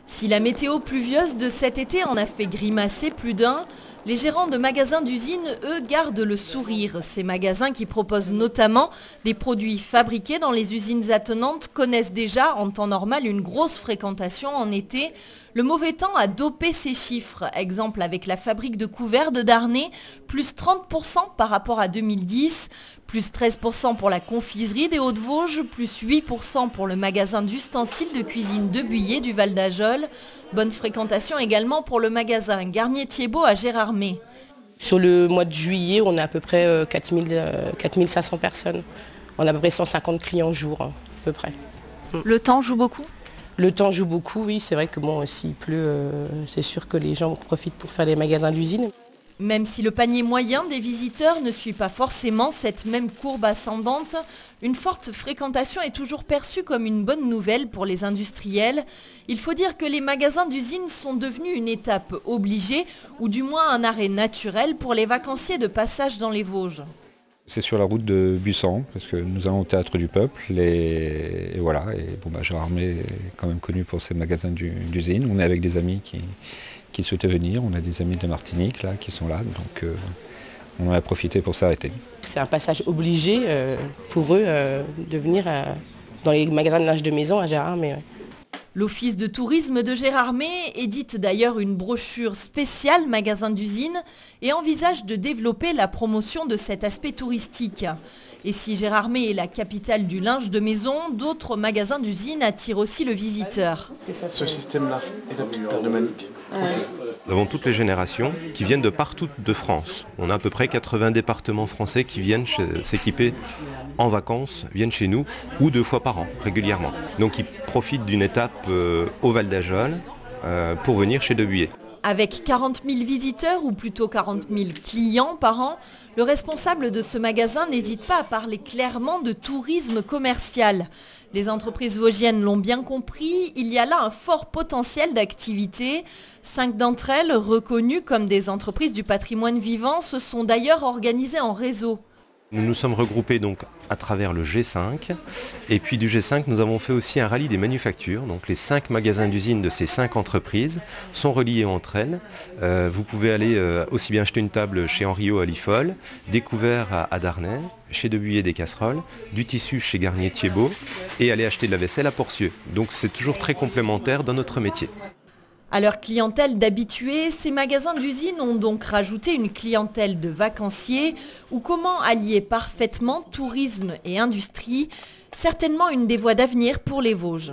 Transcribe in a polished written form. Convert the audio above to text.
Si la météo pluvieuse de cet été en a fait grimacer plus d'un, les gérants de magasins d'usines, eux, gardent le sourire. Ces magasins qui proposent notamment des produits fabriqués dans les usines attenantes connaissent déjà en temps normal une grosse fréquentation en été. Le mauvais temps a dopé ces chiffres. Exemple avec la fabrique de couverts de Darney, plus 30% par rapport à 2010, plus 13% pour la confiserie des Hauts-de-Vosges, plus 8% pour le magasin d'ustensiles de cuisine de Buyer du Val d'Ajol. Bonne fréquentation également pour le magasin Garnier-Thiebaut à Gérardmer. Sur le mois de juillet, on a à peu près 4500 personnes. On a à peu près 150 clients jour, à peu près. Le temps joue beaucoup ? Le temps joue beaucoup, oui. C'est vrai que bon, s'il pleut, c'est sûr que les gens profitent pour faire les magasins d'usine. Même si le panier moyen des visiteurs ne suit pas forcément cette même courbe ascendante, une forte fréquentation est toujours perçue comme une bonne nouvelle pour les industriels. Il faut dire que les magasins d'usine sont devenus une étape obligée, ou du moins un arrêt naturel pour les vacanciers de passage dans les Vosges. C'est sur la route de Bussan, parce que nous allons au Théâtre du Peuple, et voilà. Et bon, Gérardmer est quand même connu pour ses magasins d'usine. On est avec des amis qui souhaitaient venir, on a des amis de Martinique là, qui sont là, donc on en a profité pour s'arrêter. C'est un passage obligé pour eux de venir dans les magasins de linge de maison à Gérardmer. L'Office de tourisme de Gérardmer édite d'ailleurs une brochure spéciale magasin d'usine et envisage de développer la promotion de cet aspect touristique. Et si Gérardmer est la capitale du linge de maison, d'autres magasins d'usine attirent aussi le visiteur. Ce système-là est la petite paire de maniques. Nous avons toutes les générations qui viennent de partout de France. On a à peu près 80 départements français qui viennent s'équiper en vacances, viennent chez nous, ou 2 fois par an, régulièrement. Donc ils profitent d'une étape au Val d'Ajol pour venir chez De Buyer. Avec 40 000 visiteurs, ou plutôt 40 000 clients par an, le responsable de ce magasin n'hésite pas à parler clairement de tourisme commercial. Les entreprises vosgiennes l'ont bien compris, il y a là un fort potentiel d'activité. 5 d'entre elles, reconnues comme des entreprises du patrimoine vivant, se sont d'ailleurs organisées en réseau. Nous nous sommes regroupés donc à travers le G5 et puis du G5 nous avons fait aussi un rallye des manufactures. Donc les 5 magasins d'usine de ces 5 entreprises sont reliés entre elles. Vous pouvez aller aussi bien acheter une table chez Henriot à Liffol, des couverts à Darney, chez De Buyer des casseroles, du tissu chez Garnier-Thiebaut et aller acheter de la vaisselle à Porcieux. Donc c'est toujours très complémentaire dans notre métier. À leur clientèle d'habitués, ces magasins d'usine ont donc rajouté une clientèle de vacanciers ou comment allier parfaitement tourisme et industrie, certainement une des voies d'avenir pour les Vosges.